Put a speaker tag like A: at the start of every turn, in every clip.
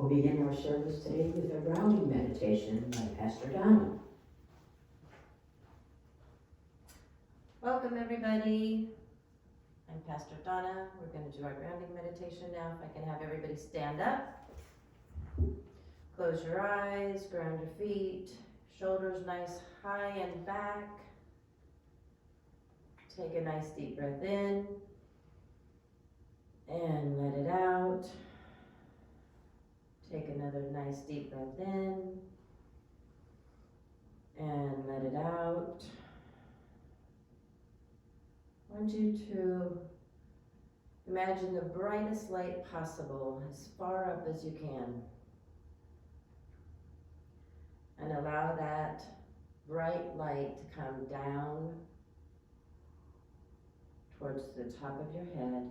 A: We'll begin our service today with a grounding meditation by Pastor Donna.
B: Welcome everybody. I'm Pastor Donna. We're going to do our grounding meditation now. If I can have everybody stand up. Close your eyes, ground your feet, shoulders nice high and back. Take a nice deep breath in and let it out. Take another nice deep breath in and let it out. I want you to imagine the brightest light possible as far up as you can. And allow that bright light to come down towards the top of your head.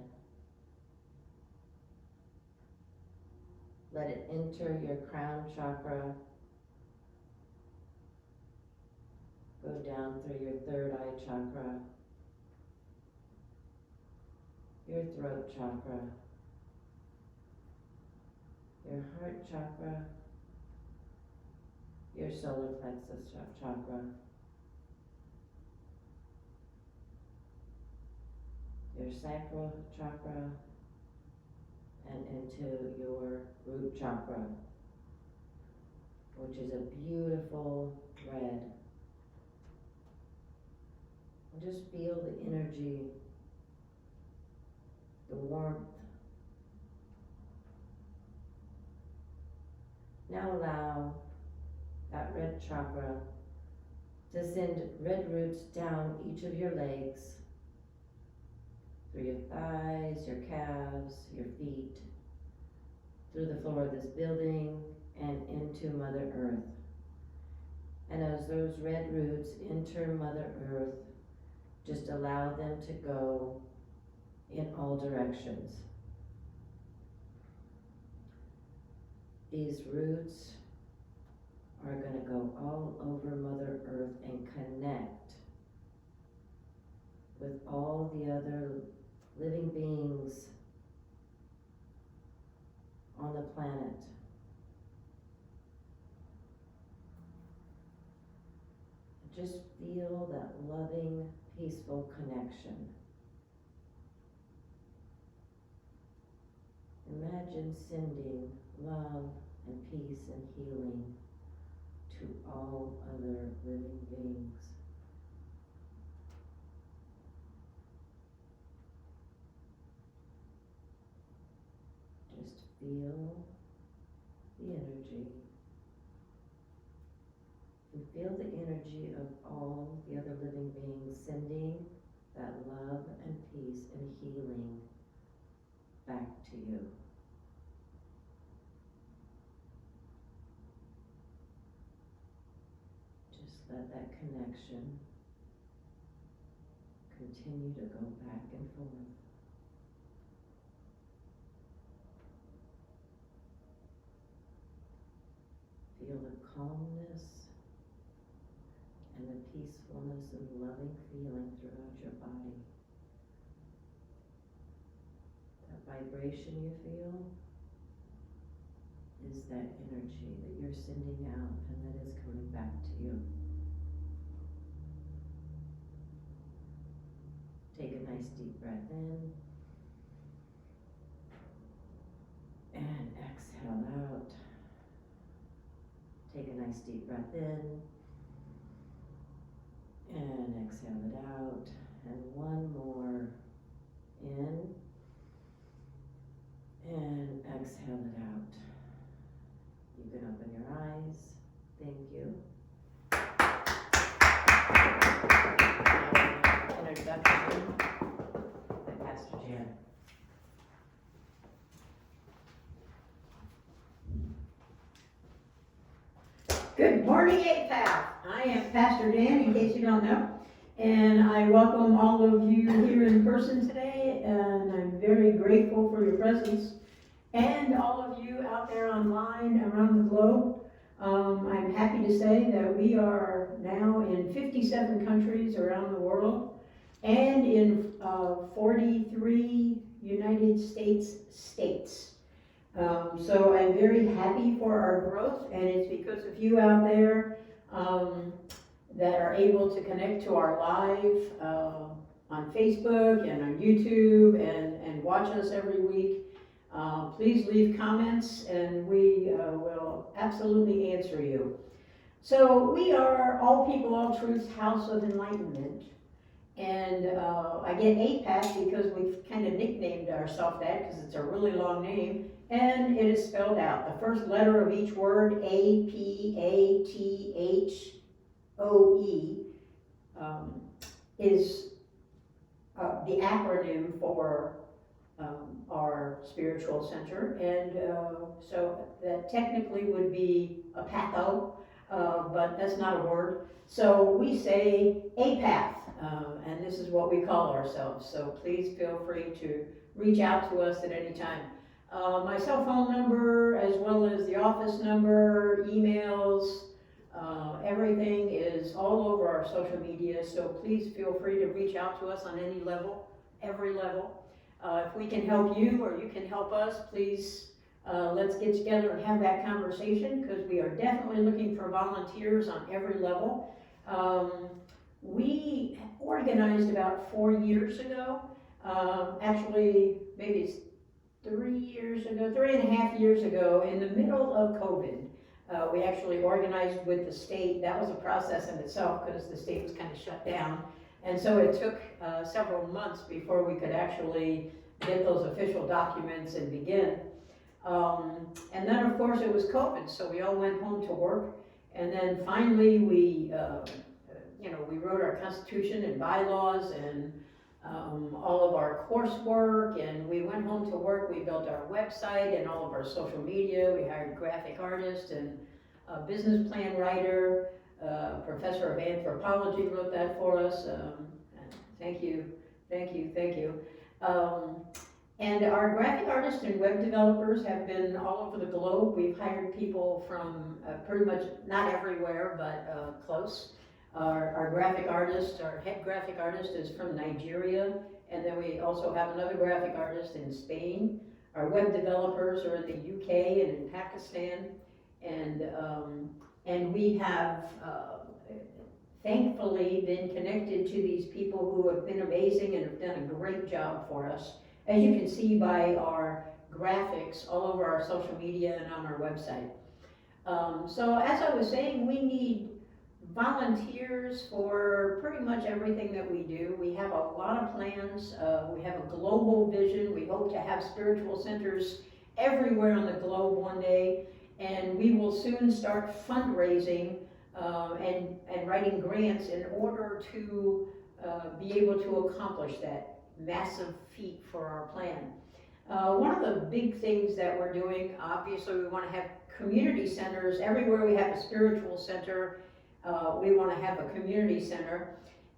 B: Let it enter your crown chakra. Go down through your third eye chakra, your throat chakra, your heart chakra, your solar plexus chakra, your sacral chakra, and into your root chakra, which is a beautiful red. And just feel the energy, the warmth. Now allow that red chakra to send red roots down each of your legs, through your thighs, your calves, your feet, through the floor of this building and into Mother Earth. And as those red roots enter Mother Earth, just allow them to go in all directions. These roots are going to go all over Mother Earth and connect with all the other living beings on the planet. Just feel that loving, peaceful connection. Imagine sending love and peace and healing to all other living beings. Just feel the energy. And feel the energy of all the other living beings sending that love and peace and healing back to you. Just let that connection continue to go back and forth. Feel the calmness and the peacefulness and loving feeling throughout your body. That vibration you feel is that energy that you're sending out and that is coming back to you. Take a nice deep breath in and exhale out. Take a nice deep breath in and exhale it out. And one more in and exhale it out. You can open your eyes. Thank you. Introduction by Pastor Jan.
C: Good morning, APATH. I am Pastor Dan, in case you don't know, and I welcome all of you here in person today, and I'm very grateful for your presence, and all of you out there online around the globe. I'm happy to say that we are now in 57 countries around the world, and in 43 United States states. So I'm very happy for our growth, and it's because of you out there that are able to connect to our live on Facebook and on YouTube and watch us every week. Please leave comments and we will absolutely answer you. So we are All People, All Truths House of Enlightenment. And I get APATH because we've kind of nicknamed ourselves that because it's a really long name. And it is spelled out. The first letter of each word, APATHOE, is the acronym for our spiritual center. And so that technically would be APATHO, but that's not a word. So we say APATH, and this is what we call ourselves. So please feel free to reach out to us at any time. My cell phone number, as well as the office number, emails, everything is all over our social media, so please feel free to reach out to us on any level, every level. If we can help you or you can help us, please let's get together and have that conversation, because we are definitely looking for volunteers on every level. We organized about 4 years ago, actually maybe it's 3.5 years ago, in the middle of COVID. We actually organized with the state. That was a process in itself because the state was kind of shut down. And so it took several months before we could actually get those official documents and begin. And then of course it was COVID, so we all went home to work. And then finally we wrote our constitution and bylaws and all of our coursework, and we went home to work. We built our website and all of our social media. We hired graphic artists and a business plan writer, professor of anthropology wrote that for us. Thank you. And our graphic artists and web developers have been all over the globe. We've hired people from pretty much, not everywhere, but close. Our graphic artist, our head graphic artist is from Nigeria, and then we also have another graphic artist in Spain. Our web developers are in the UK and in Pakistan, and we have thankfully been connected to these people who have been amazing and have done a great job for us, as you can see by our graphics all over our social media and on our website. So as I was saying, we need volunteers for pretty much everything that we do. We have a lot of plans. We have a global vision. We hope to have spiritual centers everywhere on the globe one day, and we will soon start fundraising and writing grants in order to be able to accomplish that massive feat for our plan. One of the big things that we're doing, obviously we want to have community centers. Everywhere we have a spiritual center, we want to have a community center,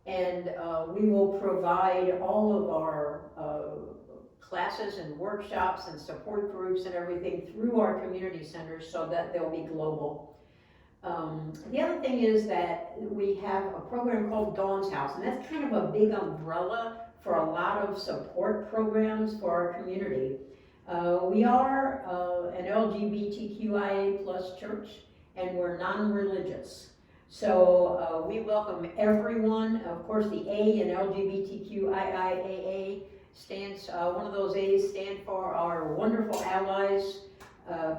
C: and we will provide all of our classes and workshops and support groups and everything through our community centers so that they'll be global. The other thing is that we have a program called Dawn's House, and that's kind of a big umbrella for a lot of support programs for our community. We are an LGBTQIA plus church, and we're non-religious. So we welcome everyone. Of course, the A in LGBTQIA stands, one of those A's stand for our wonderful allies,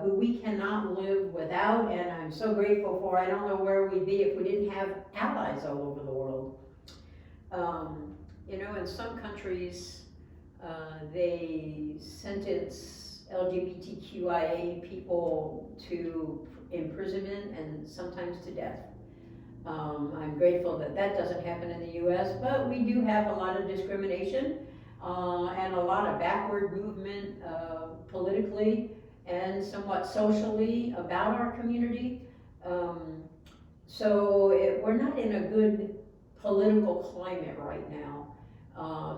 C: who we cannot live without, and I'm so grateful for. I don't know where we'd be if we didn't have allies all over the world. In some countries, they sentence LGBTQIA people to imprisonment and sometimes to death. I'm grateful that that doesn't happen in the U.S., but we do have a lot of discrimination and a lot of backward movement politically and somewhat socially about our community. We're not in a good political climate right now.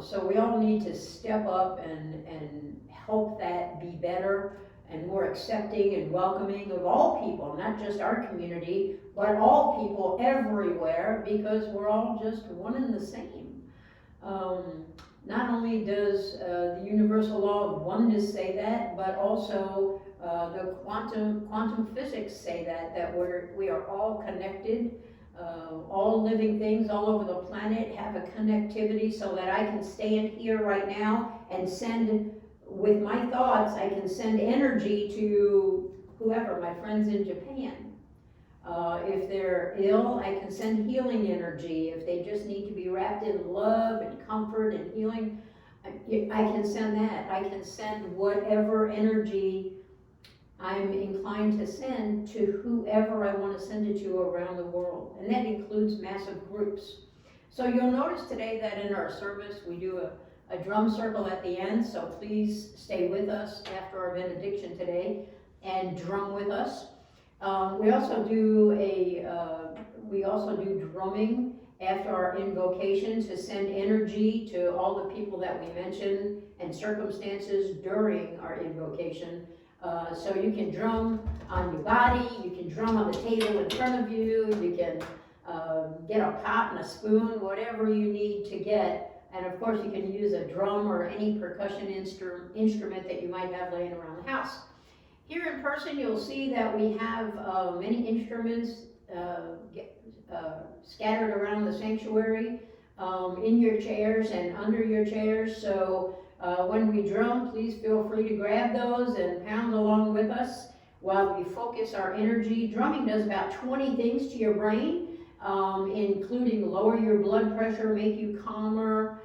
C: So we all need to step up and help that be better and more accepting and welcoming of all people, not just our community, but all people everywhere, because we're all just one and the same. Not only does the universal law of oneness say that, but also The quantum physics say that we are all connected. All living things all over the planet have a connectivity, so that I can stand here right now and send, with my thoughts, I can send energy to whoever, my friends in Japan. If they're ill, I can send healing energy. If they just need to be wrapped in love and comfort and healing, I can send that. I can send whatever energy I'm inclined to send to whoever I want to send it to around the world. And that includes massive groups. So you'll notice today that in our service we do a drum circle at the end, so please stay with us after our benediction today and drum with us. We also do drumming after our invocation to send energy to all the people that we mention and circumstances during our invocation. So you can drum on your body, you can drum on the table in front of you, you can get a pot and a spoon, whatever you need to get. And of course you can use a drum or any percussion instrument that you might have laying around the house. Here in person you'll see that we have many instruments scattered around the sanctuary, in your chairs and under your chairs. So when we drum, please feel free to grab those and pound along with us while we focus our energy. Drumming does about 20 things to your brain, including lower your blood pressure, make you calmer,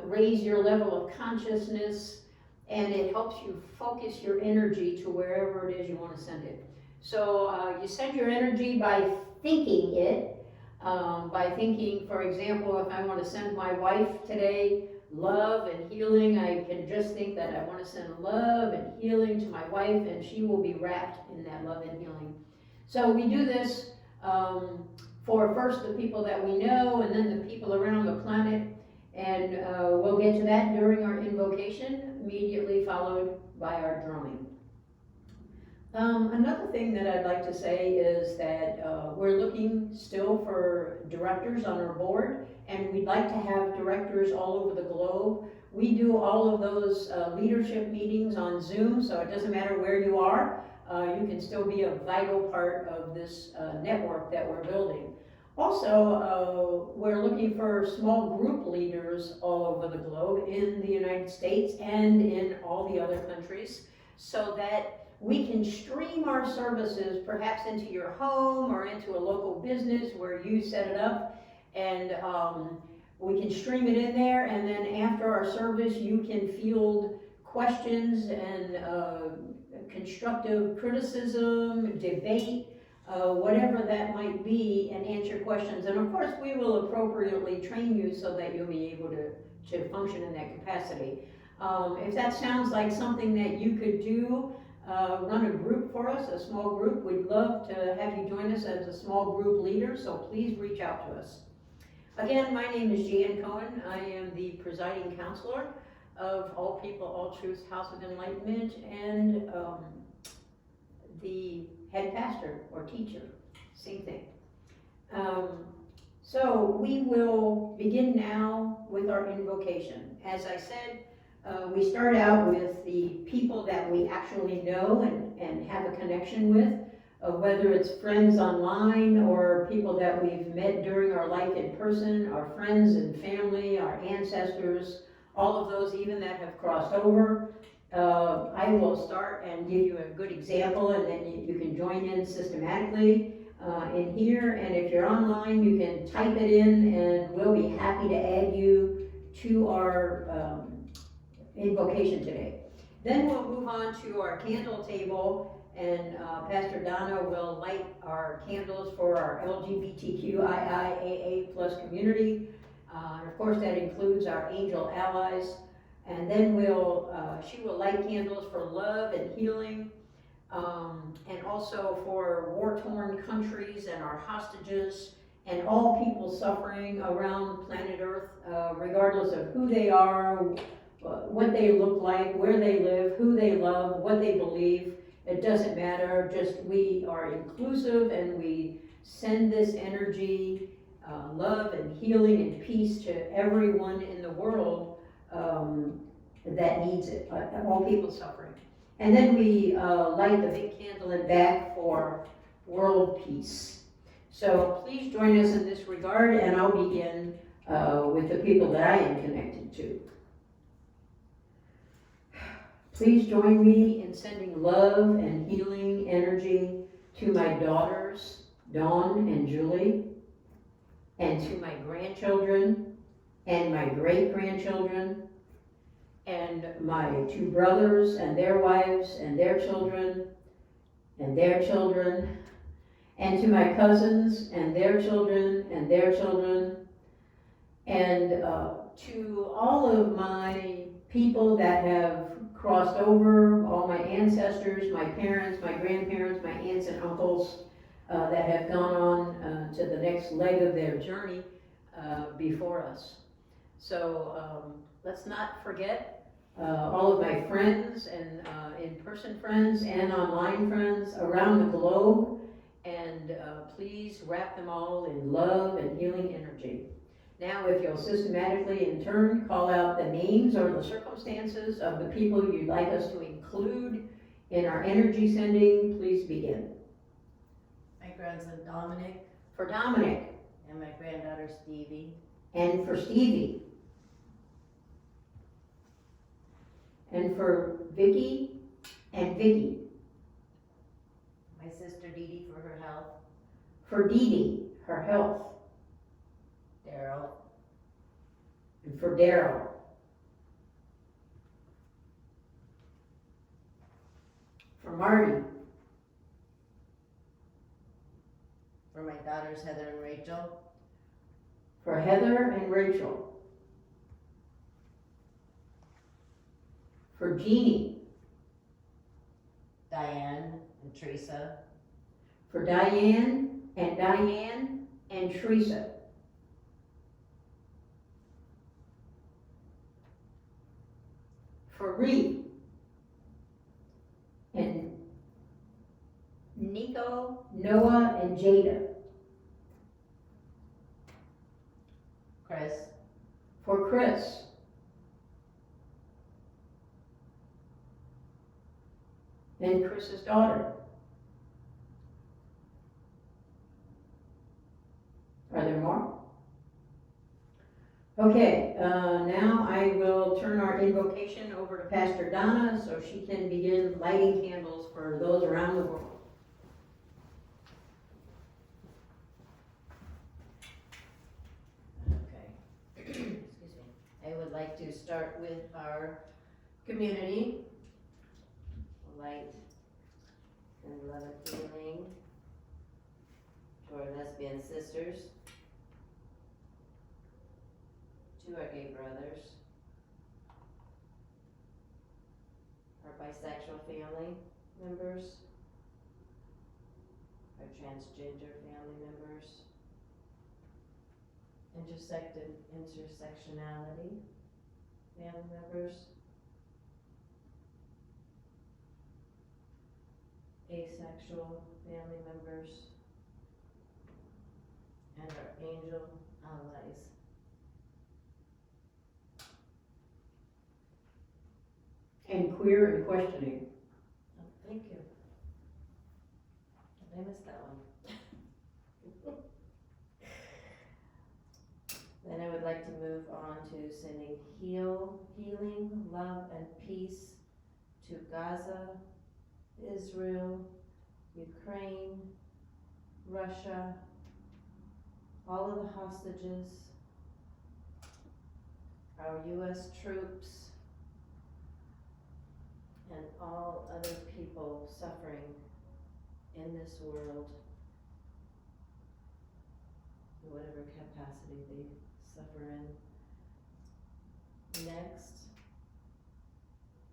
C: raise your level of consciousness, and it helps you focus your energy to wherever it is you want to send it. So you send your energy by thinking it, by thinking, for example, if I want to send my wife today love and healing, I can just think that I want to send love and healing to my wife, and she will be wrapped in that love and healing. So we do this for first the people that we know, and then the people around the planet, and we'll get to that during our invocation, immediately followed by our drumming. Another thing that I'd like to say is that we're looking still for directors on our board, and we'd like to have directors all over the globe. We do all of those leadership meetings on Zoom, so it doesn't matter where you are, you can still be a vital part of this network that we're building. Also, we're looking for small group leaders all over the globe, in the United States and in all the other countries, so that we can stream our services perhaps into your home or into a local business where you set it up, and we can stream it in there, and then after our service you can field questions and constructive criticism, debate, whatever that might be, and answer questions. And of course we will appropriately train you so that you'll be able to function in that capacity. If that sounds like something that you could do, run a group for us, a small group. We'd love to have you join us as a small group leader, so please reach out to us. Again, my name is Jan Cohen. I am the presiding counselor of All People, All Truths House of Enlightenment, and the head pastor or teacher, same thing. So we will begin now with our invocation. As I said, we start out with the people that we actually know and have a connection with, whether it's friends online or people that we've met during our life in person, our friends and family, our ancestors, all of those even that have crossed over. I will start and give you a good example, and then you can join in systematically in here. And if you're online, you can type it in, and we'll be happy to add you to our invocation today. Then we'll move on to our candle table, and Pastor Donna will light our candles for our LGBTQIA+ community. And of course that includes our angel allies. And then she will light candles for love and healing, and also for war-torn countries and our hostages and all people suffering around planet Earth, regardless of who they are, what they look like, where they live, who they love, what they believe. It doesn't matter, just we are inclusive, and we send this energy, love and healing and peace to everyone in the world that needs it, all people suffering. And then we light the big candle in back for world peace. So please join us in this regard, and I'll begin with the people that I am connected to. Please join me in sending love and healing energy to my daughters, Dawn and Julie, and to my grandchildren and my great-grandchildren, and my 2 brothers and their wives and their children, and to my cousins and their children and their children, and to all of my people that have crossed over, all my ancestors, my parents, my grandparents, my aunts and uncles that have gone on to the next leg of their journey before us. So let's not forget all of my friends and in-person friends and online friends around the globe, and please wrap them all in love and healing energy. Now, if you'll systematically in turn call out the names or the circumstances of the people you'd like us to include in our energy sending, please begin.
D: My grandson Dominic
C: For Dominic,
D: and my granddaughter Stevie,
C: and for Stevie, and for Vicky and Vicky,
D: my sister Dee Dee for her health,
C: for Dee Dee, her health,
D: Daryl,
C: and for Daryl, for Marty,
D: for my daughters Heather and Rachel,
C: for Heather and Rachel, for Jeannie,
D: Diane and Teresa,
C: for Diane and Teresa, for Reed and Nico, Noah, and Jada,
D: Chris,
C: for Chris, and Chris's daughter. Are there more? Okay, now I will turn our invocation over to Pastor Donna so she can begin lighting candles for those around the world.
B: Okay. Excuse me. I would like to start with our community. Light and love and healing to our lesbian sisters, to our gay brothers, our bisexual family members, our transgender family members, intersectionality family members, asexual family members, and our angel allies.
C: And queer and questioning.
B: Oh, thank you. I missed that one. Then I would like to move on to sending healing, love, and peace to Gaza, Israel, Ukraine, Russia, all of the hostages, our U.S. troops, and all other people suffering in this world, in whatever capacity they suffer in. Next,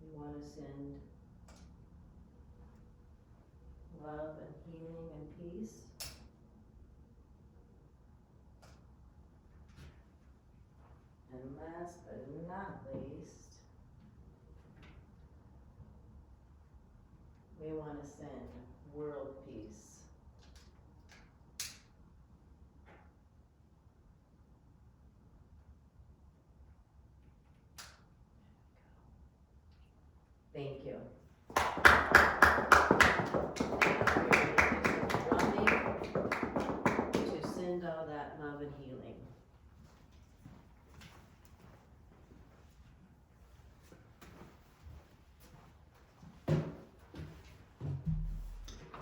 B: we want to send love and healing and peace and last but not least, we want to send world peace. Thank you.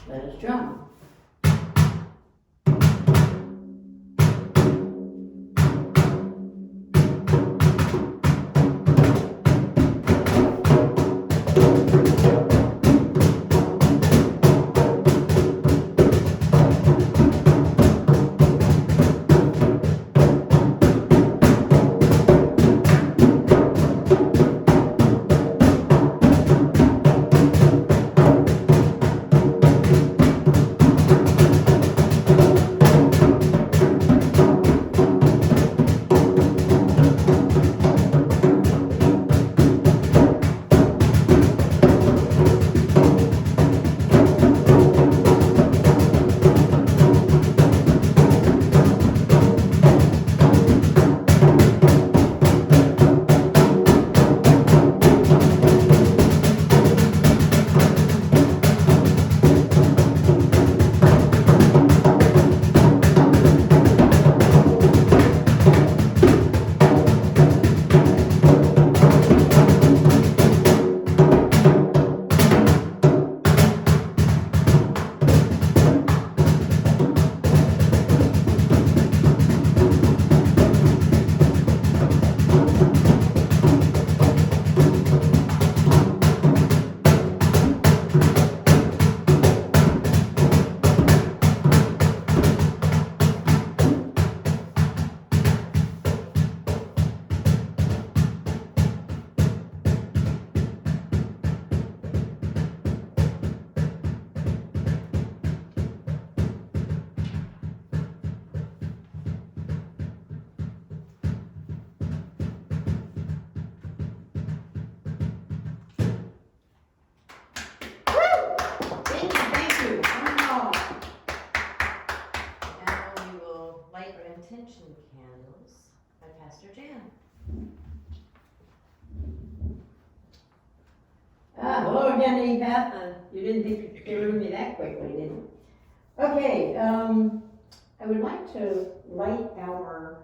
A: Let us drum.
B: Now we will light our intention candles by Pastor Jan.
C: Hello again, APATH. You didn't think you could get rid of me that quickly, did you? Okay, I would like to light our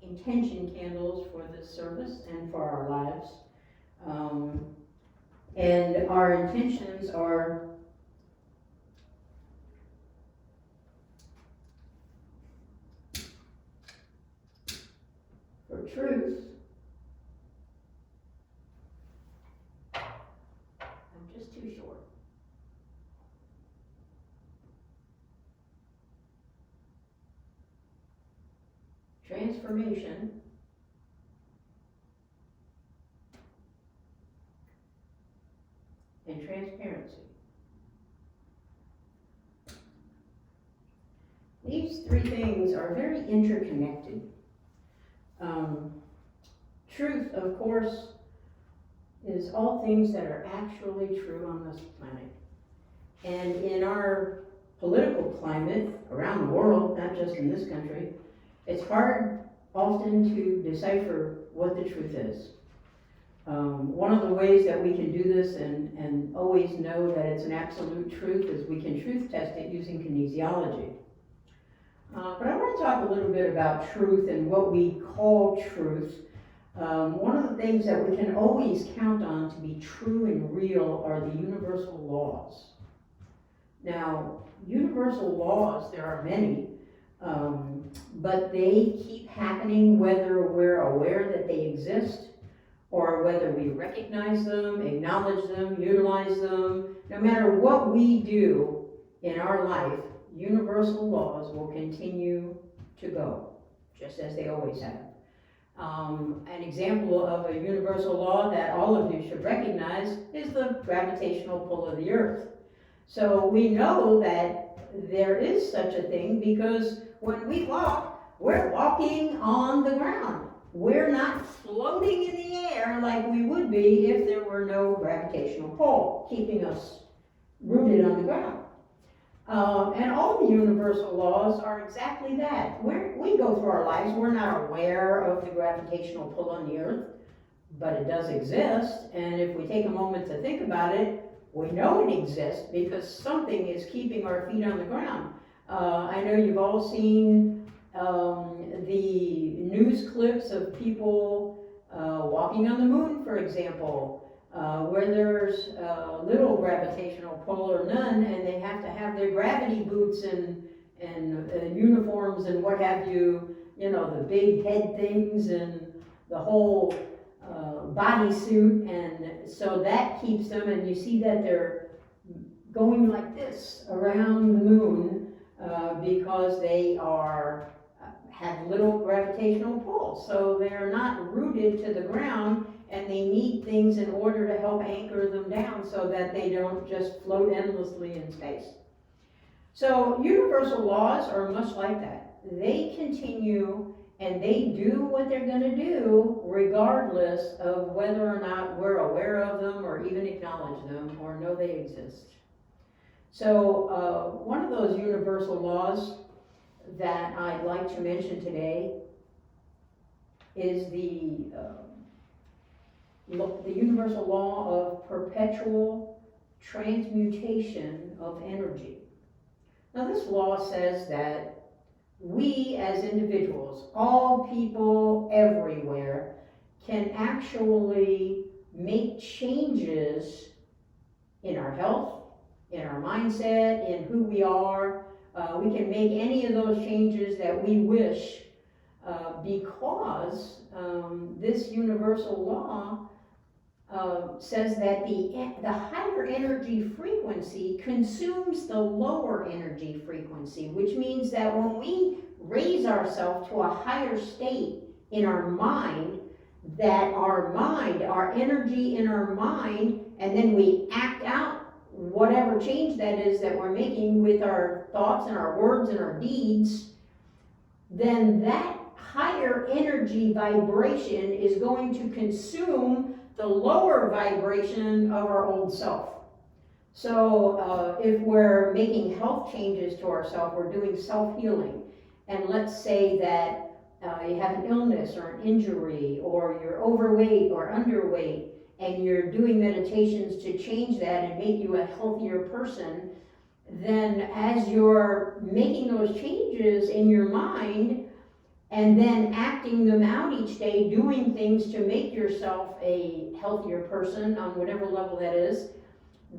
C: intention candles for this service and for our lives. And our intentions are for truth. I'm just too short. Transformation. And transparency. These three things are very interconnected. Truth, of course, is all things that are actually true on this planet. And in our political climate around the world, not just in this country, it's hard often to decipher what the truth is. One of the ways that we can do this and always know that it's an absolute truth is we can truth test it using kinesiology. But I want to talk a little bit about truth and what we call truth. One of the things that we can always count on to be true and real are the universal laws. Now, universal laws, there are many, but they keep happening whether we're aware that they exist or whether we recognize them, acknowledge them, utilize them. No matter what we do in our life, universal laws will continue to go, just as they always have. An example of a universal law that all of you should recognize is the gravitational pull of the earth. So we know that there is such a thing because when we walk, we're walking on the ground. We're not floating in the air like we would be if there were no gravitational pull keeping us rooted on the ground. And all the universal laws are exactly that. We go through our lives, we're not aware of the gravitational pull on the earth, but it does exist. And if we take a moment to think about it, we know it exists because something is keeping our feet on the ground. I know you've all seen the news clips of people walking on the moon, for example. where there's little gravitational pull or none, and they have to have their gravity boots and uniforms and what have you, the big head things and the whole bodysuit, and so that keeps them, and you see that they're going like this around the moon because they have little gravitational pull, so they're not rooted to the ground, and they need things in order to help anchor them down so that they don't just float endlessly in space. So universal laws are much like that. They continue and they do what they're going to do regardless of whether or not we're aware of them or even acknowledge them or know they exist. So one of those universal laws that I'd like to mention today is the universal law of perpetual transmutation of energy. Now this law says that we as individuals, all people everywhere, can actually make changes in our health, in our mindset, in who we are. We can make any of those changes that we wish because this universal law says that the higher energy frequency consumes the lower energy frequency, which means that when we raise ourselves to a higher state in our mind, that our energy in our mind, and then we act out whatever change that is that we're making with our thoughts and our words and our deeds, then that higher energy vibration is going to consume the lower vibration of our old self. So if we're making health changes to ourselves, we're doing self-healing, and let's say that you have an illness or an injury, or you're overweight or underweight, and you're doing meditations to change that and make you a healthier person, then as you're making those changes in your mind and then acting them out each day, doing things to make yourself a healthier person on whatever level that is,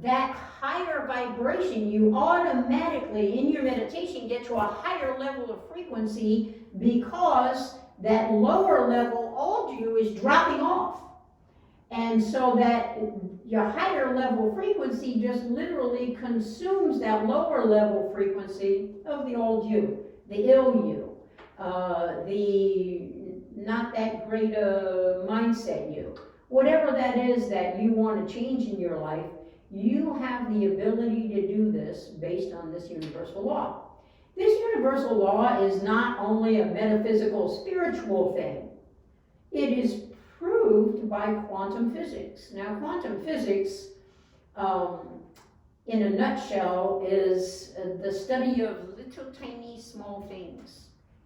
C: that higher vibration, you automatically in your meditation get to a higher level of frequency because that lower level old you is dropping off. And so that your higher level frequency just literally consumes that lower level frequency of the old you, the ill you, the not that great mindset you. Whatever that is that you want to change in your life, you have the ability to do this based on this universal law. This universal law is not only a metaphysical, spiritual thing. It is proved by quantum physics. Now, quantum physics, in a nutshell, is the study of little tiny small things.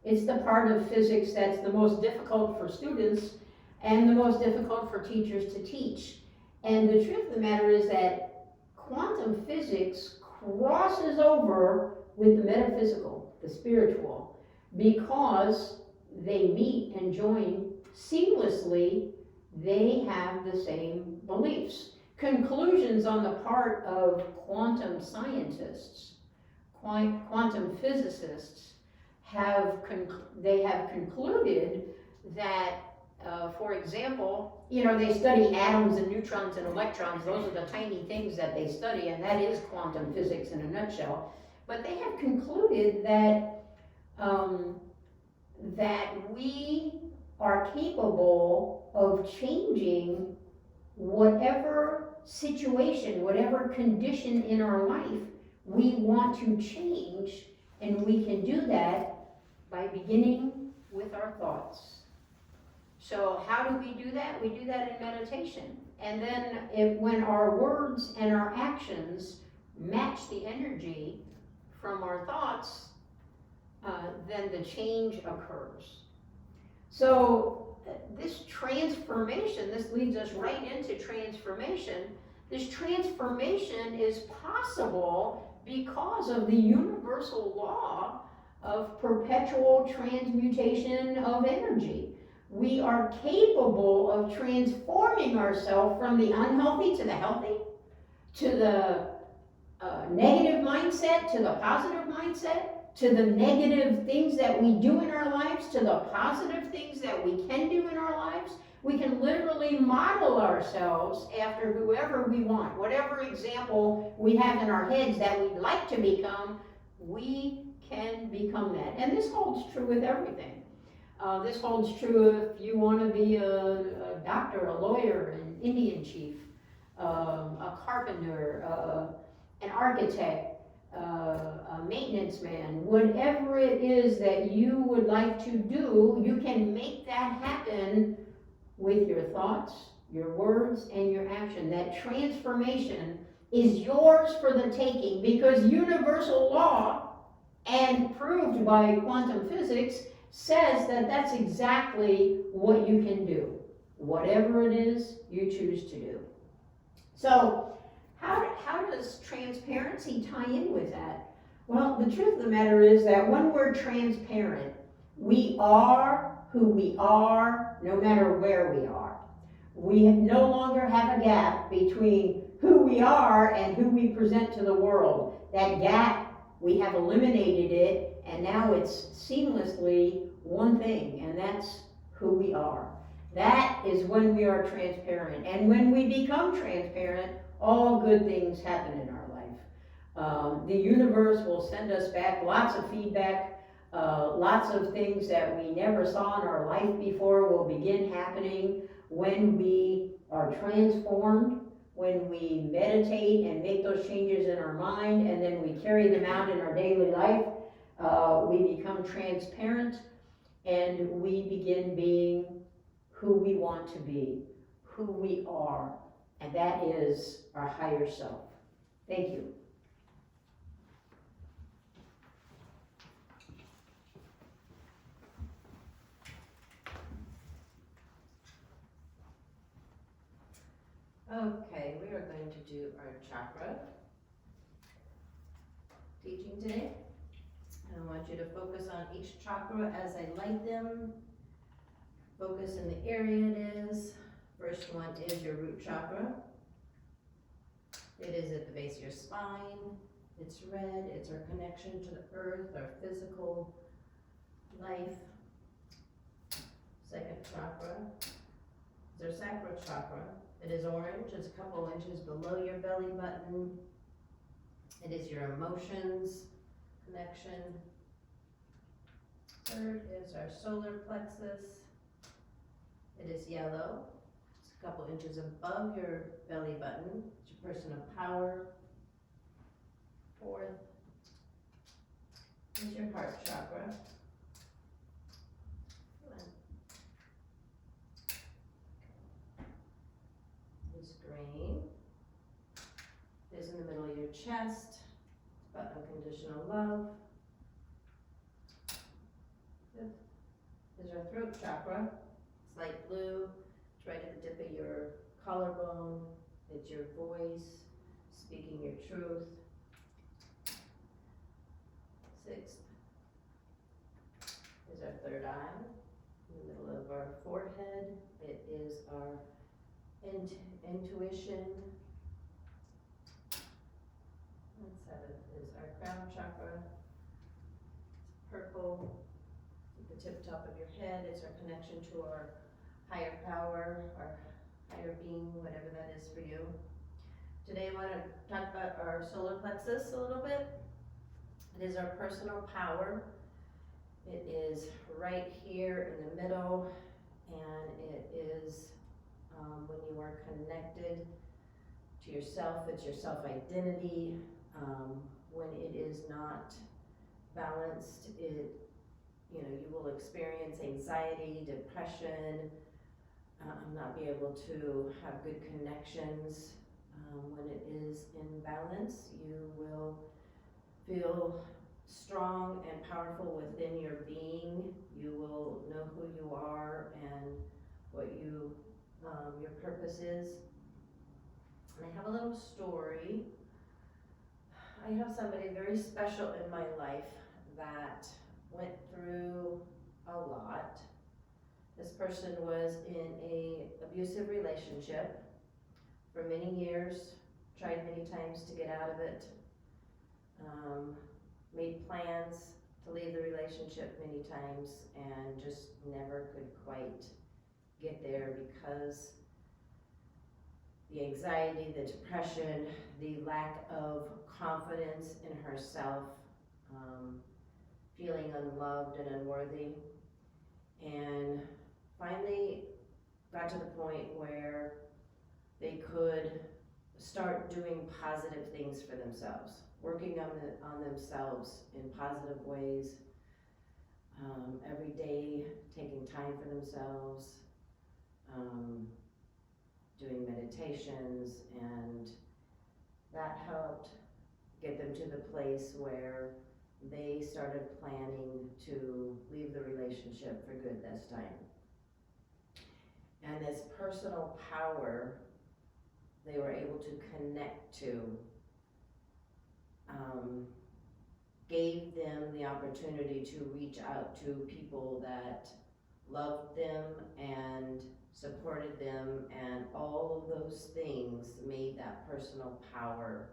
C: It's the part of physics that's the most difficult for students and the most difficult for teachers to teach. And the truth of the matter is that quantum physics crosses over with the metaphysical, the spiritual, because they meet and join seamlessly. They have the same beliefs. Conclusions on the part of quantum scientists, quantum physicists, have concluded that, for example, they study atoms and neutrons and electrons. Those are the tiny things that they study, and that is quantum physics in a nutshell. But they have concluded that that we are capable of changing whatever situation, whatever condition in our life we want to change, and we can do that by beginning with our thoughts. So how do we do that? We do that in meditation. And then when our words and our actions match the energy from our thoughts, then the change occurs. So this transformation, this leads us right into transformation. This transformation is possible because of the universal law of perpetual transmutation of energy. we are capable of transforming ourselves from the unhealthy to the healthy, to the negative mindset to the positive mindset, to the negative things that we do in our lives, to the positive things that we can do in our lives. We can literally model ourselves after whoever we want. Whatever example we have in our heads that we'd like to become, we can become that. And this holds true with everything. This holds true if you want to be a doctor, a lawyer, an Indian chief, a carpenter, an architect, a maintenance man, whatever it is that you would like to do, you can make that happen with your thoughts, your words, and your action. That transformation is yours for the taking, because universal law, and proved by quantum physics, says that that's exactly what you can do. Whatever it is you choose to do. So, how does transparency tie in with that? Well, the truth of the matter is that when we're transparent, we are who we are no matter where we are. We no longer have a gap between who we are and who we present to the world. That gap, we have eliminated it, and now it's seamlessly one thing, and that's who we are. That is when we are transparent. And when we become transparent, all good things happen in our life. The universe will send us back lots of feedback, lots of things that we never saw in our life before will begin happening when we are transformed, when we meditate and make those changes in our mind, and then we carry them out in our daily life. We become transparent, and we begin being who we want to be, who we are, and that is our higher self. Thank you.
B: Okay, we are going to do our chakra teaching today. And I want you to focus on each chakra as I light them. Focus in the area it is. First one is your root chakra. It is at the base of your spine. It's red. It's our connection to the earth, our physical life. Second chakra is our sacral chakra. It is orange. It's a couple inches below your belly button. It is your emotions connection. Third is our solar plexus. It is yellow. It's a couple inches above your belly button. It's your person of power. Fourth is your heart chakra. It's green. It's in the middle of your chest. It's about unconditional love. Fifth is our throat chakra. It's light blue. It's right at the tip of your collarbone. It's your voice, speaking your truth. Sixth is our third eye, in the middle of our forehead. It is our intuition. And seventh is our crown chakra. It's purple, at the tip top of your head. It's our connection to our higher power, our higher being, whatever that is for you. Today I want to talk about our solar plexus a little bit. It is our personal power. It is right here in the middle, and it is when you are connected to yourself. It's your self-identity. When it is not balanced, you will experience anxiety, depression, not be able to have good connections. When it is in balance, you will feel strong and powerful within your being. You will know who you are and what your purpose is. And I have a little story. I have somebody very special in my life that went through a lot. This person was in a abusive relationship for many years, tried many times to get out of it, made plans to leave the relationship many times and just never could quite get there because the anxiety, the depression, the lack of confidence in herself, feeling unloved and unworthy, and finally got to the point where they could start doing positive things for themselves, working on themselves in positive ways, every day taking time for themselves, doing meditations, and that helped get them to the place where they started planning to leave the relationship for good this time. And this personal power they were able to connect to gave them the opportunity to reach out to people that loved them and supported them, and all of those things made that personal power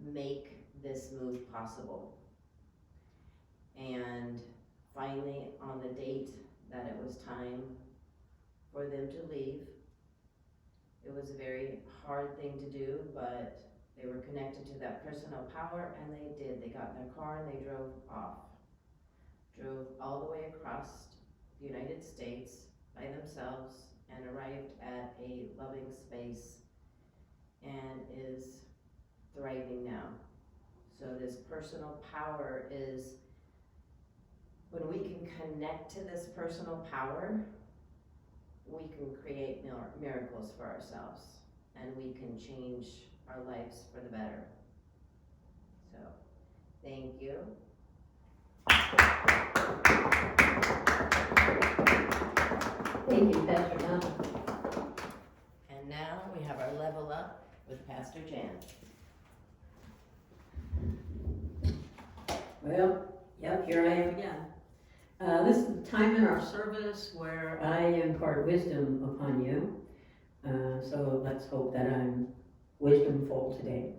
B: make this move possible. And finally, on the date that it was time for them to leave, it was a very hard thing to do, but they were connected to that personal power, and they did. They got in their car and they drove off. Drove all the way across the United States by themselves and arrived at a loving space and is thriving now. So this personal power is, when we can connect to this personal power, we can create miracles for ourselves, and we can change our lives for the better. So, thank you.
A: Thank you, Pastor Donna.
B: And now we have our level up with Pastor Jan.
C: Well, yep, here I am again. This is the time in our service where I impart wisdom upon you. So let's hope that I'm wisdomful today.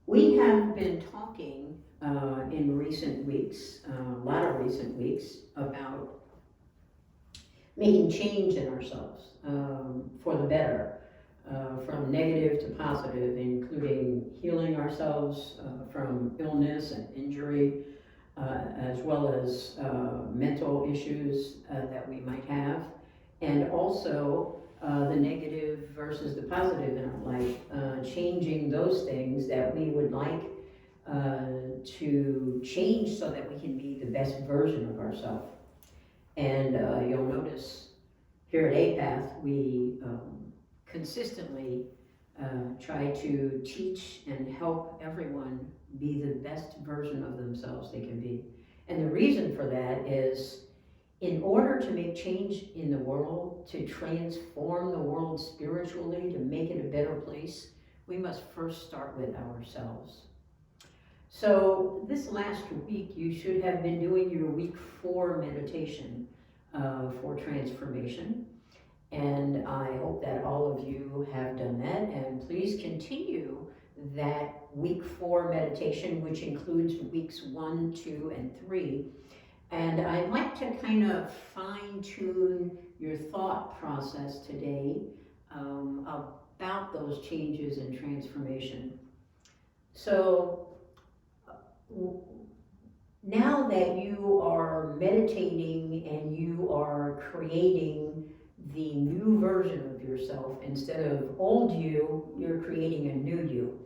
C: We have been talking in recent weeks, a lot of recent weeks, about making change in ourselves for the better. From negative to positive, including healing ourselves from illness and injury, as well as mental issues that we might have, and also the negative versus the positive in our life, changing those things that we would like to change so that we can be the best version of ourselves. And you'll notice here at APATH, we consistently try to teach and help everyone be the best version of themselves they can be. And the reason for that is, in order to make change in the world, to transform the world spiritually, to make it a better place, we must first start with ourselves. So this last week, you should have been doing your week 4 meditation for transformation. And I hope that all of you have done that, and please continue that week 4 meditation, which includes weeks 1, 2, and 3. And I'd like to kind of fine-tune your thought process today about those changes and transformation. So now that you are meditating and you are creating the new version of yourself, instead of old you, you're creating a new you.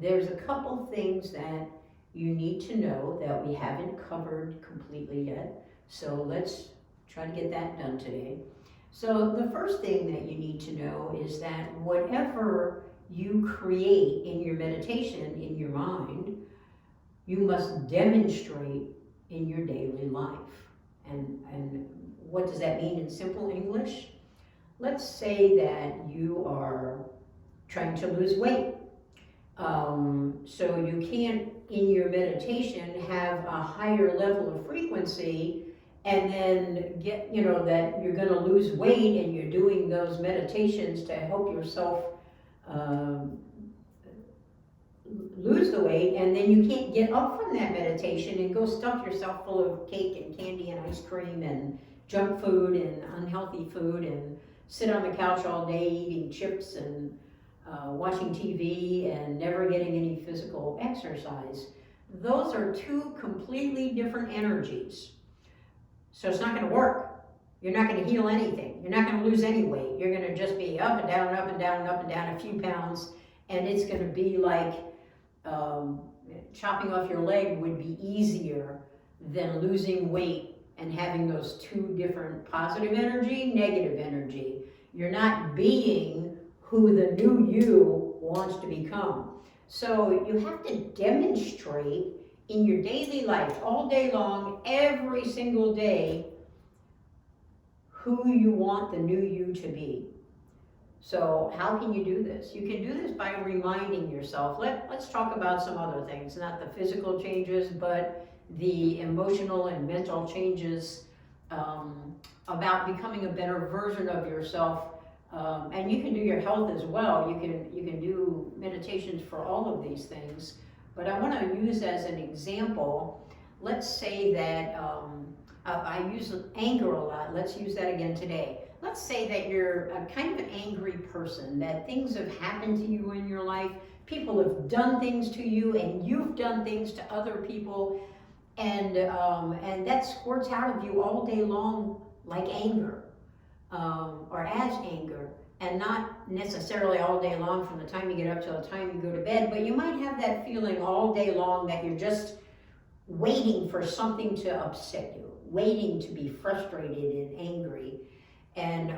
C: There's a couple things that you need to know that we haven't covered completely yet, so let's try to get that done today. So the first thing that you need to know is that whatever you create in your meditation, in your mind, you must demonstrate in your daily life. And what does that mean in simple English? Let's say that you are trying to lose weight. So you can't in your meditation have a higher level of frequency, and then get, that you're gonna lose weight and you're doing those meditations to help yourself lose the weight, and then you can't get up from that meditation and go stuff yourself full of cake and candy and ice cream and junk food and unhealthy food and sit on the couch all day eating chips and watching TV and never getting any physical exercise. Those are two completely different energies. So it's not going to work. You're not going to heal anything. You're not going to lose any weight. You're going to just be up and down, up and down, up and down a few pounds, and it's going to be like chopping off your leg would be easier than losing weight and having those two different positive energy, negative energy. You're not being who the new you wants to become. So you have to demonstrate in your daily life, all day long, every single day, who you want the new you to be. So how can you do this? You can do this by reminding yourself. Let's talk about some other things, not the physical changes, but the emotional and mental changes about becoming a better version of yourself. And you can do your health as well. You can do meditations for all of these things. But I want to use as an example, let's say that I use anger a lot. Let's use that again today. Let's say that you're a kind of an angry person, that things have happened to you in your life, people have done things to you, and you've done things to other people, and that squirts out of you all day long like anger, or as anger, and not necessarily all day long from the time you get up till the time you go to bed, but you might have that feeling all day long that you're just waiting for something to upset you, waiting to be frustrated and angry. And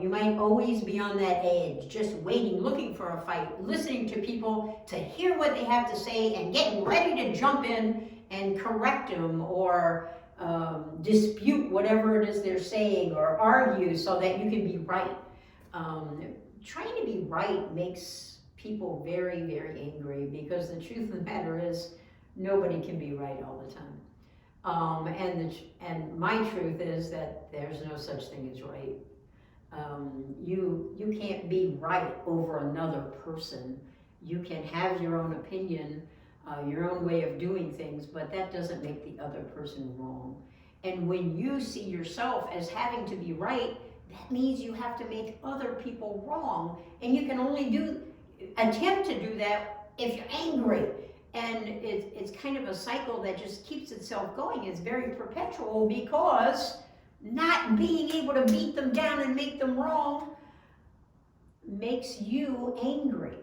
C: you might always be on that edge, just waiting, looking for a fight, listening to people to hear what they have to say and getting ready to jump in and correct them or dispute whatever it is they're saying or argue so that you can be right. Trying to be right makes people very, very angry because the truth of the matter is nobody can be right all the time. And my truth is that there's no such thing as right. You can't be right over another person. You can have your own opinion, your own way of doing things, but that doesn't make the other person wrong. And when you see yourself as having to be right, that means you have to make other people wrong. And you can only attempt to do that if you're angry. And it's kind of a cycle that just keeps itself going. It's very perpetual because not being able to beat them down and make them wrong makes you angry.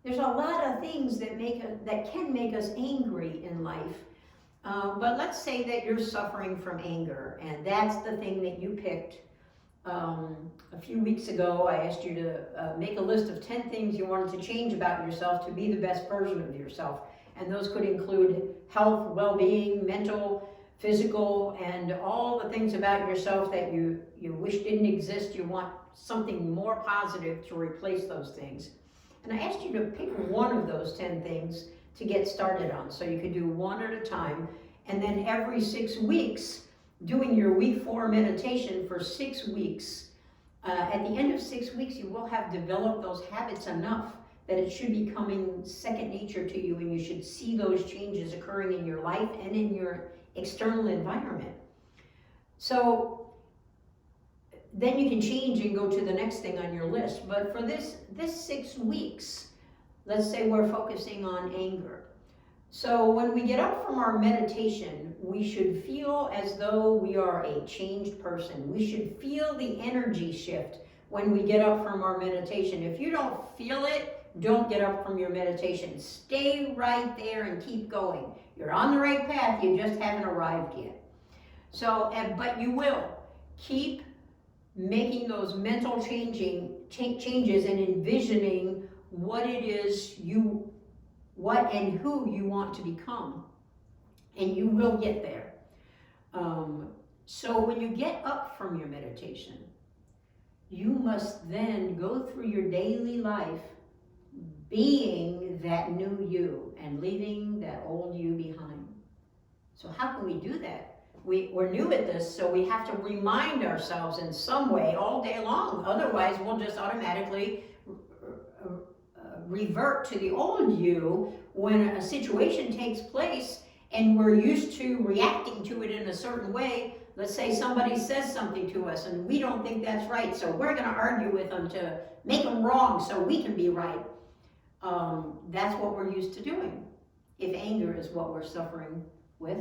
C: There's a lot of things that can make us angry in life. But let's say that you're suffering from anger, and that's the thing that you picked. A few weeks ago, I asked you to make a list of 10 things you wanted to change about yourself to be the best version of yourself. And those could include health, well-being, mental, physical, and all the things about yourself that you wish didn't exist. You want something more positive to replace those things. And I asked you to pick one of those 10 things to get started on. So you could do one at a time. And then every 6 weeks, doing your week 4 meditation for 6 weeks. At the end of 6 weeks, you will have developed those habits enough that it should be coming second nature to you, and you should see those changes occurring in your life and in your external environment. So then you can change and go to the next thing on your list. But for this 6 weeks, let's say we're focusing on anger. So when we get up from our meditation, we should feel as though we are a changed person. We should feel the energy shift when we get up from our meditation. If you don't feel it, don't get up from your meditation. Stay right there and keep going. You're on the right path, you just haven't arrived yet. So, but you will. Keep making those mental changes and envisioning what it is what and who you want to become. And you will get there. So when you get up from your meditation, you must then go through your daily life being that new you and leaving that old you behind. So how can we do that? We're new at this, so we have to remind ourselves in some way all day long. Otherwise, we'll just automatically revert to the old you when a situation takes place and we're used to reacting to it in a certain way. Let's say somebody says something to us and we don't think that's right, so we're going to argue with them to make them wrong so we can be right. That's what we're used to doing, if anger is what we're suffering with.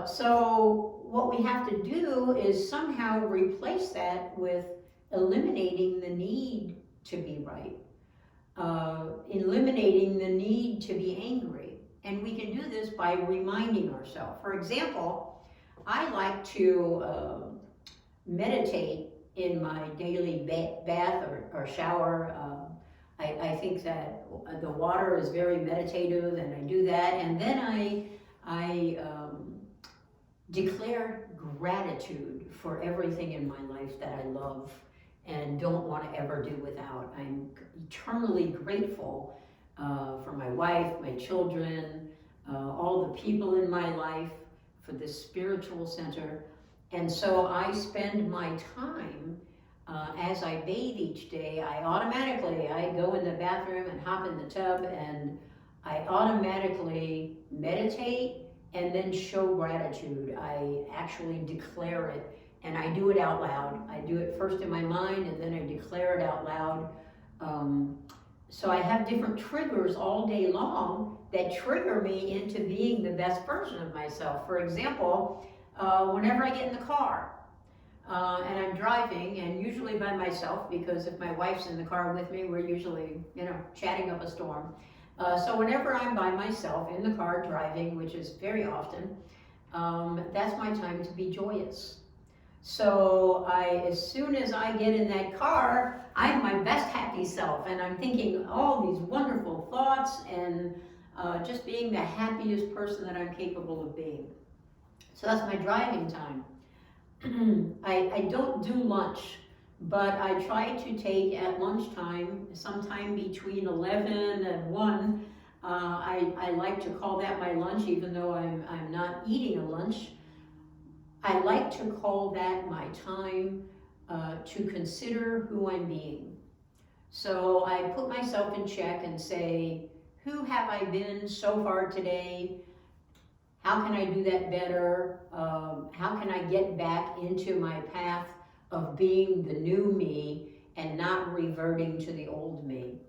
C: So what we have to do is somehow replace that with eliminating the need to be right, eliminating the need to be angry. And we can do this by reminding ourselves. For example, I like to meditate in my daily bath or shower. I think that the water is very meditative, and I do that. And then I declare gratitude for everything in my life that I love and don't want to ever do without. I'm eternally grateful for my wife, my children, all the people in my life, for this spiritual center. And so I spend my time, as I bathe each day, I go in the bathroom and hop in the tub, and I automatically meditate and then show gratitude. I actually declare it, and I do it out loud. I do it first in my mind, and then I declare it out loud. So I have different triggers all day long that trigger me into being the best version of myself. For example, whenever I get in the car, and I'm driving, and usually by myself, because if my wife's in the car with me, we're usually, chatting up a storm. So whenever I'm by myself in the car driving, which is very often, that's my time to be joyous. So as soon as I get in that car, I'm my best happy self, and I'm thinking all these wonderful thoughts and just being the happiest person that I'm capable of being. So that's my driving time. I don't do lunch, but I try to take at lunchtime, sometime between 11 and 1. I like to call that my lunch, even though I'm not eating a lunch. I like to call that my time to consider who I'm being. So I put myself in check and say, who have I been so far today? How can I do that better? How can I get back into my path of being the new me and not reverting to the old me?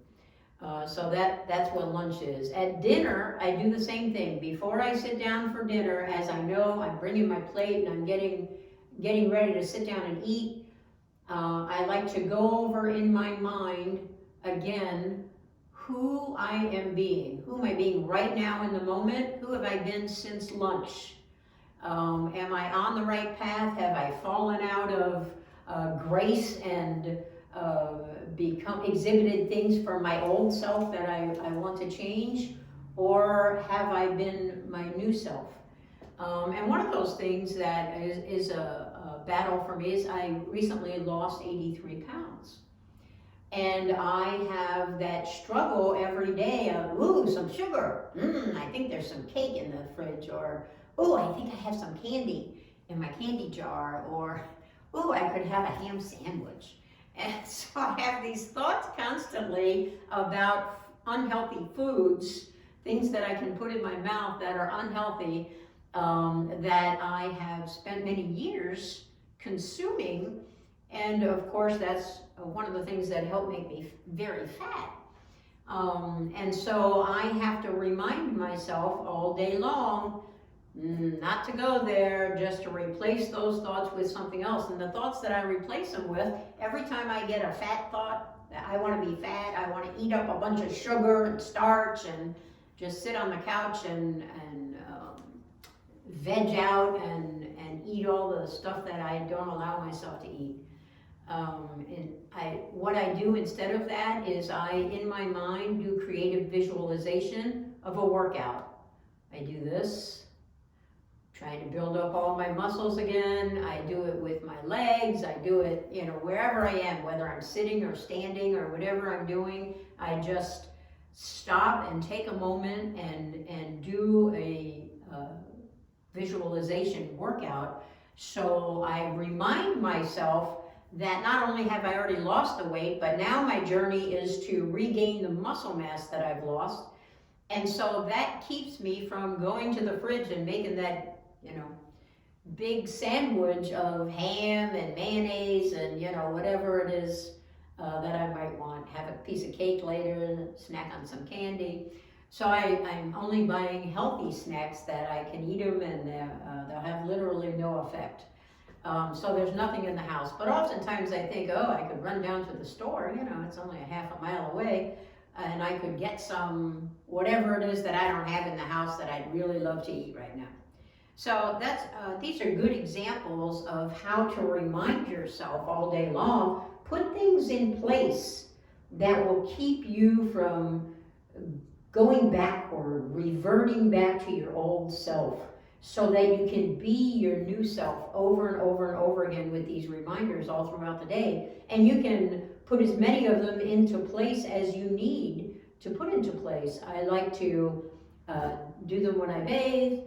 C: So that's what lunch is. At dinner, I do the same thing. Before I sit down for dinner, as I know I'm bringing my plate and I'm getting ready to sit down and eat, I like to go over in my mind again who I am being. Who am I being right now in the moment? Who have I been since lunch? Am I on the right path? Have I fallen out of grace and exhibited things from my old self that I want to change? Or have I been my new self? And one of those things that is a battle for me is I recently lost 83 pounds. And I have that struggle every day of, ooh, some sugar. I think there's some cake in the fridge. Or, ooh, I think I have some candy in my candy jar. Or, ooh, I could have a ham sandwich. And so I have these thoughts constantly about unhealthy foods, things that I can put in my mouth that are unhealthy, that I have spent many years consuming. And of course, that's one of the things that helped make me very fat. And so I have to remind myself all day long not to go there, just to replace those thoughts with something else. And the thoughts that I replace them with, every time I get a fat thought, that I want to be fat, I want to eat up a bunch of sugar and starch and just sit on the couch and veg out and eat all the stuff that I don't allow myself to eat. What I do instead of that is in my mind, do creative visualization of a workout. I do this, trying to build up all my muscles again. I do it with my legs. I do it, wherever I am, whether I'm sitting or standing or whatever I'm doing. I just stop and take a moment and do a visualization workout. So I remind myself that not only have I already lost the weight, but now my journey is to regain the muscle mass that I've lost. And so that keeps me from going to the fridge and making that, big sandwich of ham and mayonnaise and, whatever it is that I might want. Have a piece of cake later, snack on some candy. So I'm only buying healthy snacks that I can eat them and they'll have literally no effect. So there's nothing in the house. But oftentimes I think, I could run down to the store, it's only a half a mile away, and I could get some, whatever it is that I don't have in the house that I'd really love to eat right now. So these are good examples of how to remind yourself all day long. Put things in place that will keep you from going backward, reverting back to your old self, so that you can be your new self over and over and over again with these reminders all throughout the day. And you can put as many of them into place as you need to put into place. I like to do them when I bathe,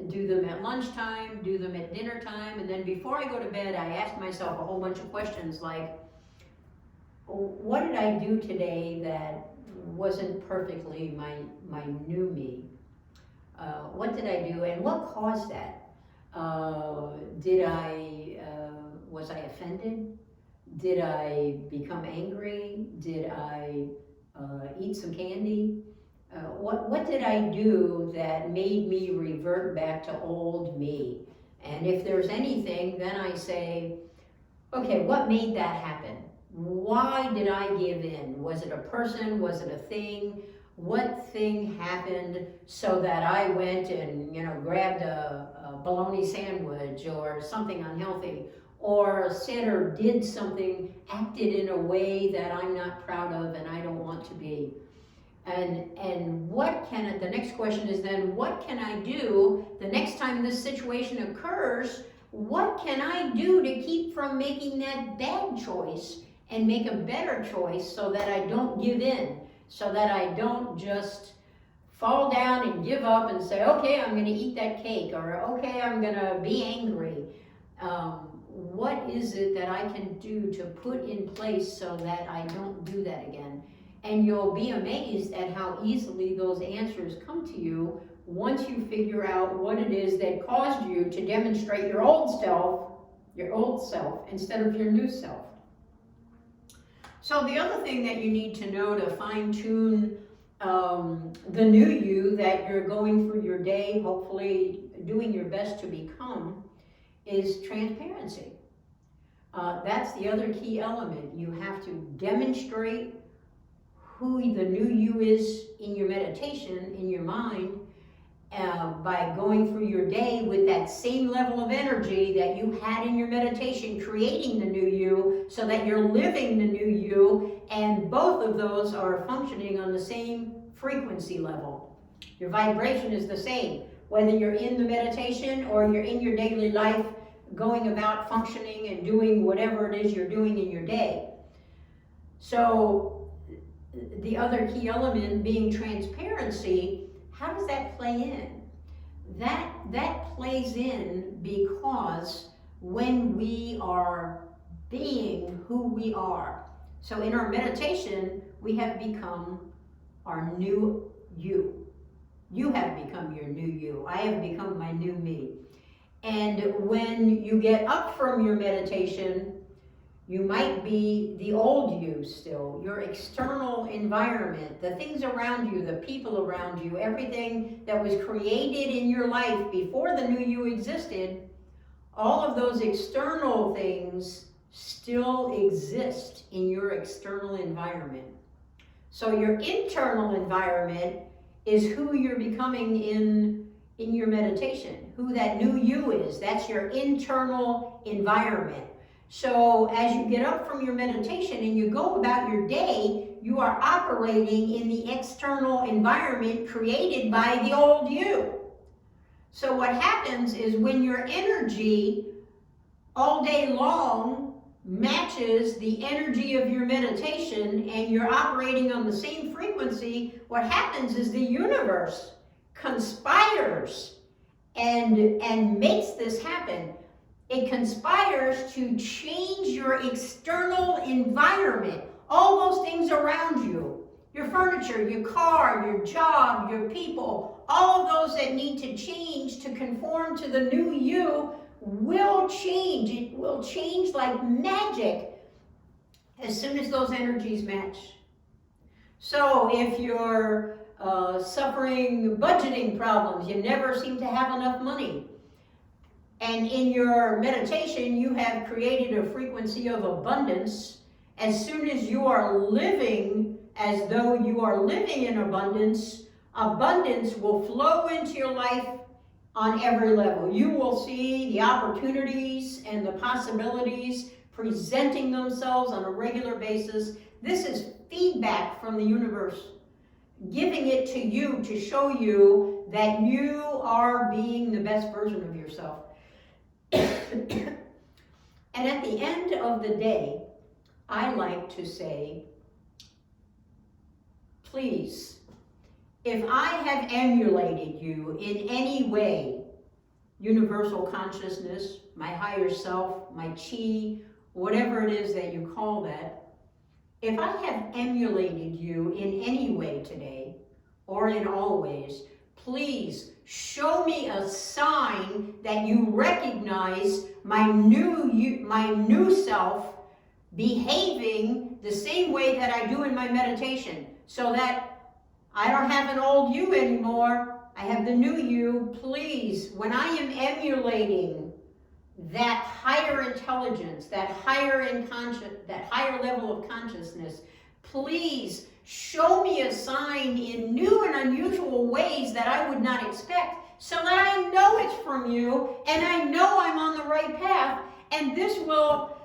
C: do them at lunchtime, do them at dinner time, and then before I go to bed, I ask myself a whole bunch of questions like, what did I do today that wasn't perfectly my new me? What did I do and what caused that? Was I offended? Did I become angry? Did I eat some candy? What did I do that made me revert back to old me? And if there's anything, then I say, okay, what made that happen? Why did I give in? Was it a person? Was it a thing? What thing happened so that I went and, grabbed a bologna sandwich or something unhealthy, or said or did something, acted in a way that I'm not proud of and I don't want to be? And the next question is then, what can I do the next time this situation occurs? What can I do to keep from making that bad choice and make a better choice so that I don't give in, so that I don't just fall down and give up and say, okay, I'm going to eat that cake, or okay, I'm going to be angry. What is it that I can do to put in place so that I don't do that again? And you'll be amazed at how easily those answers come to you once you figure out what it is that caused you to demonstrate your old self instead of your new self. So the other thing that you need to know to fine-tune the new you that you're going through your day, hopefully doing your best to become, is transparency. That's the other key element. You have to demonstrate who the new you is in your meditation, in your mind, by going through your day with that same level of energy that you had in your meditation, creating the new you, so that you're living the new you, and both of those are functioning on the same frequency level. Your vibration is the same, whether you're in the meditation or you're in your daily life, going about functioning and doing whatever it is you're doing in your day. So the other key element being transparency, how does that play in? That plays in because when we are being who we are, so in our meditation, we have become our new you. You have become your new you. I have become my new me. And when you get up from your meditation, you might be the old you still, your external environment, the things around you, the people around you, everything that was created in your life before the new you existed, all of those external things still exist in your external environment. So your internal environment is who you're becoming in your meditation, who that new you is. That's your internal environment. So as you get up from your meditation and you go about your day, you are operating in the external environment created by the old you. So what happens is when your energy all day long matches the energy of your meditation and you're operating on the same frequency, what happens is the universe conspires and makes this happen. It conspires to change your external environment, all those things around you, your furniture, your car, your job, your people, all of those that need to change to conform to the new you will change. It will change like magic as soon as those energies match. So if you're suffering budgeting problems, you never seem to have enough money, and in your meditation you have created a frequency of abundance, as soon as you are living as though you are living in abundance, abundance will flow into your life on every level. You will see the opportunities and the possibilities presenting themselves on a regular basis. This is feedback from the universe, giving it to you to show you that you are being the best version of yourself. And at the end of the day, I like to say, please, if I have emulated you in any way, universal consciousness, my higher self, my chi, whatever it is that you call that, if I have emulated you in any way today, or in all ways, please show me a sign that you recognize my new self behaving the same way that I do in my meditation, so that I don't have an old you anymore. I have the new you. Please, when I am emulating that higher intelligence, that higher level of consciousness, please show me a sign in new and unusual ways that I would not expect, so that I know it's from you and I know I'm on the right path, and this will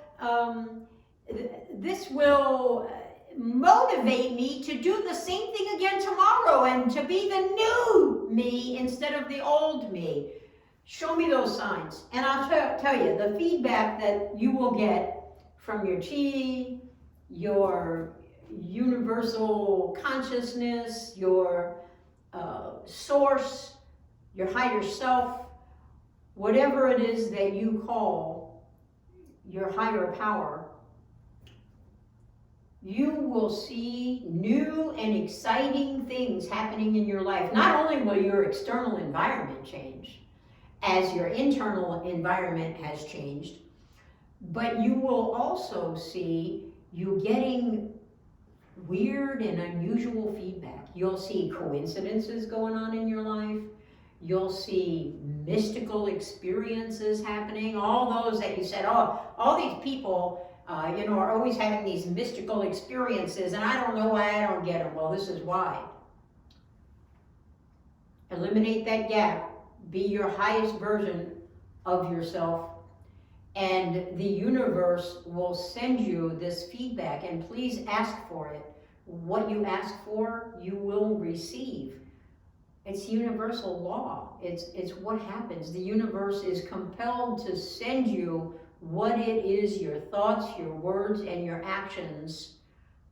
C: motivate me to do the same thing again tomorrow and to be the new me instead of the old me. Show me those signs, and I'll tell you, the feedback that you will get from your chi, your universal consciousness, your source, your higher self, whatever it is that you call your higher power, you will see new and exciting things happening in your life. Not only will your external environment change, as your internal environment has changed, but you will also see you getting weird and unusual feedback. You'll see coincidences going on in your life. You'll see mystical experiences happening. All those that you said, oh, all these people are always having these mystical experiences, and I don't know why I don't get them. Well, this is why. Eliminate that gap. Be your highest version of yourself, and the universe will send you this feedback, and please ask for it. What you ask for, you will receive. It's universal law. It's what happens. The universe is compelled to send you what it is your thoughts, your words, and your actions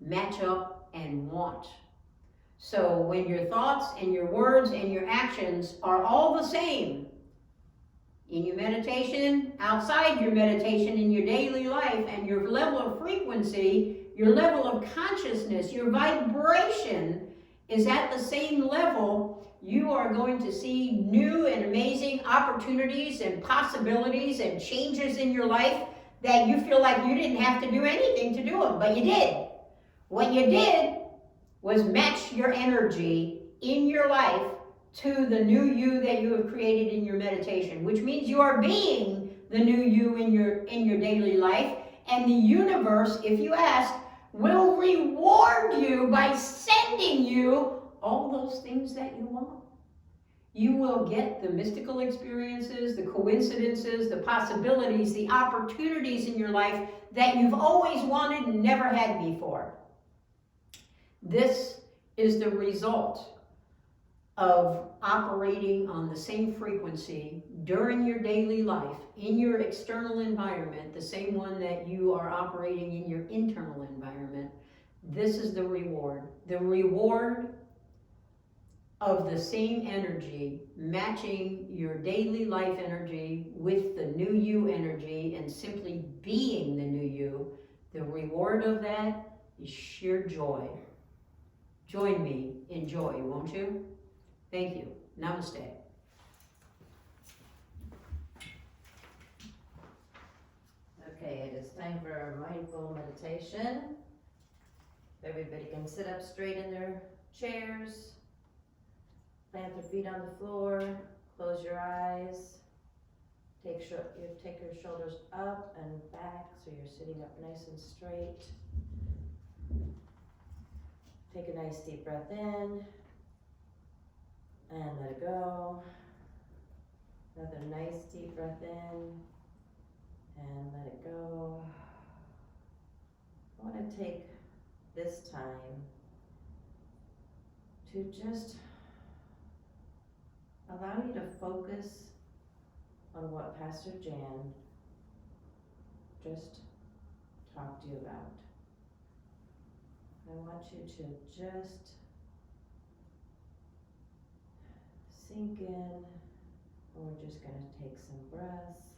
C: match up and want. So when your thoughts and your words and your actions are all the same, in your meditation, outside your meditation, in your daily life, and your level of frequency, your level of consciousness, your vibration is at the same level, you are going to see new and amazing opportunities and possibilities and changes in your life that you feel like you didn't have to do anything to do them, but you did. What you did was match your energy in your life to the new you that you have created in your meditation, which means you are being the new you in your daily life, and the universe, if you ask, will reward you by sending you all those things that you want. You will get the mystical experiences, the coincidences, the possibilities, the opportunities in your life that you've always wanted and never had before. This is the result of operating on the same frequency during your daily life, in your external environment, the same one that you are operating in your internal environment, this is the reward. The reward of the same energy, matching your daily life energy with the new you energy and simply being the new you, the reward of that is sheer joy. Join me in joy, won't you? Thank you. Namaste.
B: Okay, it is time for our mindful meditation. Everybody can sit up straight in their chairs, plant their feet on the floor, close your eyes, take your shoulders up and back so you're sitting up nice and straight. Take a nice deep breath in and let it go. Another nice deep breath in and let it go. I want to take this time to just allow you to focus on what Pastor Jan just talked to you about. I want you to just sink in, and we're just going to take some breaths.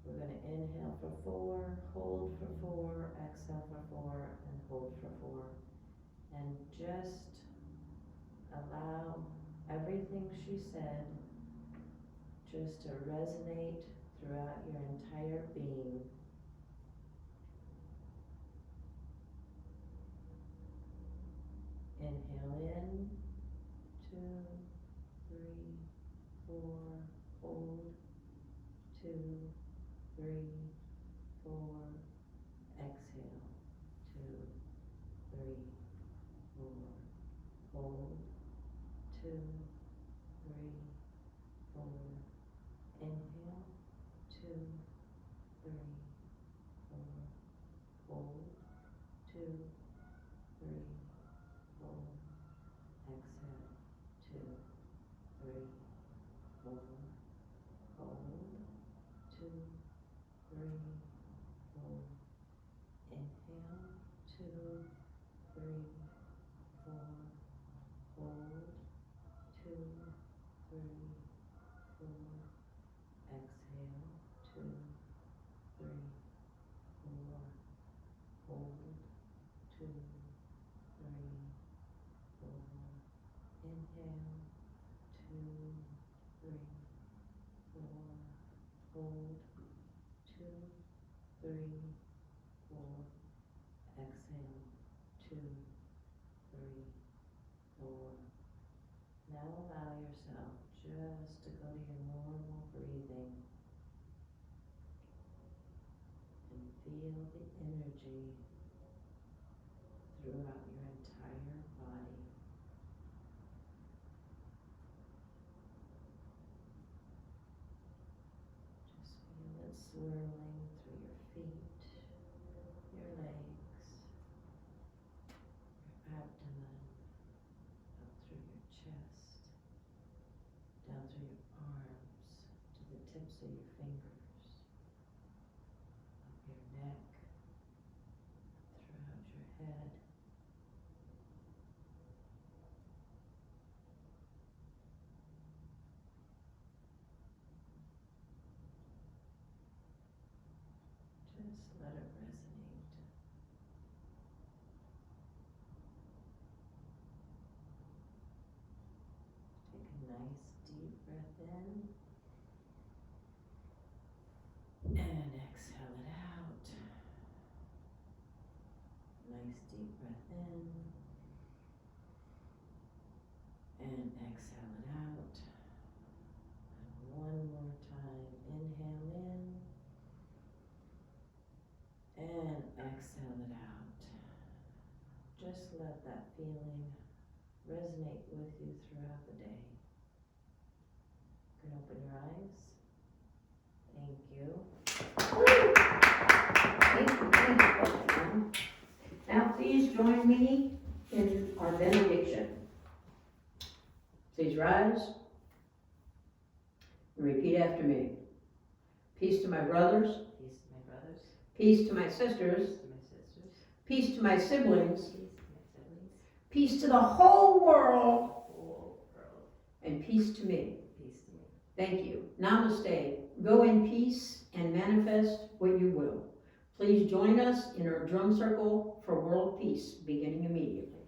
B: We're going to inhale for 4, hold for 4, exhale for 4, and hold for 4. And just allow everything she said just to resonate throughout your entire being. Inhale in, 2, 3, 4, hold, 2, 3, 4, exhale, 2, 3, 4, hold, 2, 3, 4, inhale, 2, 3, 4, hold, 2, 3, 4, exhale, 2, 3, 4, hold, 2, 3, 4, inhale, 2, 3, 4, hold, 2, 3, 4, exhale, 2, 3, 4, hold, 2, 3, 4, inhale, 2, 3, 4, hold, 2, 3, 4, exhale, 2, 3, 4. Now allow yourself just to go to your normal breathing and feel the energy throughout your entire body. Just feel it swirling through your feet, your legs, your abdomen, up through your chest, down through your arms, to the tips of your fingers, up your neck, throughout your head. Just let it resonate. Take a nice deep breath in and exhale it out. Nice deep breath in and exhale it out. And one more time, inhale in and exhale it out. Just let that feeling resonate with you throughout the day. You can open your eyes. Thank you.
C: Thank you. Now please join me in our benediction. your eyes and repeat after me. Peace to my brothers,
D: Peace to my brothers.
C: peace to my sisters,
D: Peace to my sisters.
C: peace to my siblings,
D: Peace to my siblings.
C: peace to the whole world,
D: Whole world.
C: and peace to me.
D: Peace to me.
C: Thank you. Namaste. Go in peace and manifest what you will. Please join us in our drum circle for world peace, beginning immediately.